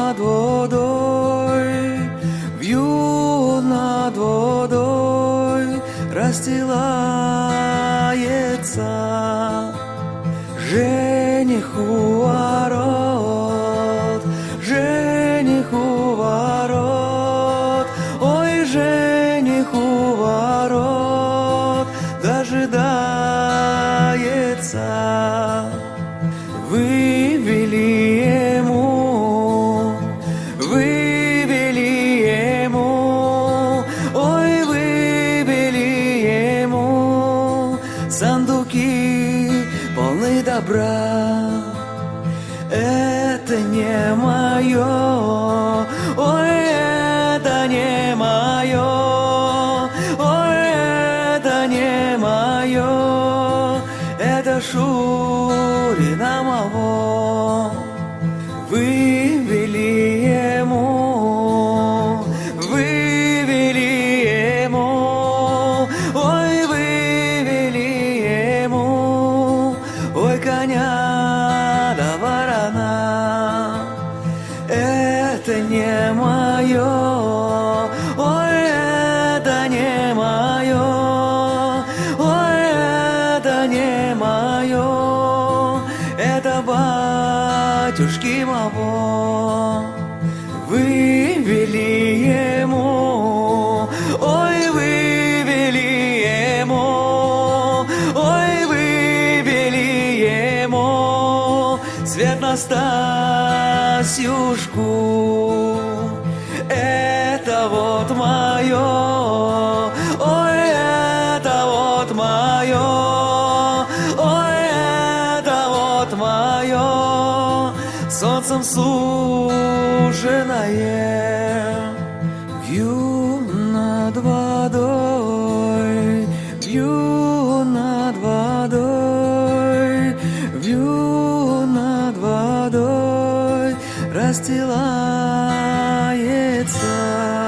над водой, вью над водой, расстилается жених у ворот, жених у ворот, ой, жених у ворот дожидается. Вывели ему, ой, вывели ему сундуки полны добра. Это не мое, ой, это не мое, ой, это не мое, это Шурина моего. Вывели ему, ой, вывели ему, ой, коня да ворона. Это не мое, ой, это не мое, ой, это не мое, это батюшки моего. Вывели ему, ой, вывели ему, ой, вывели ему свет Настасьюшку. Это вот мое, ой, это вот мое, ой, это вот мое, солнцем суженое. Вью над водой, вью над водой, вью над водой, расстилается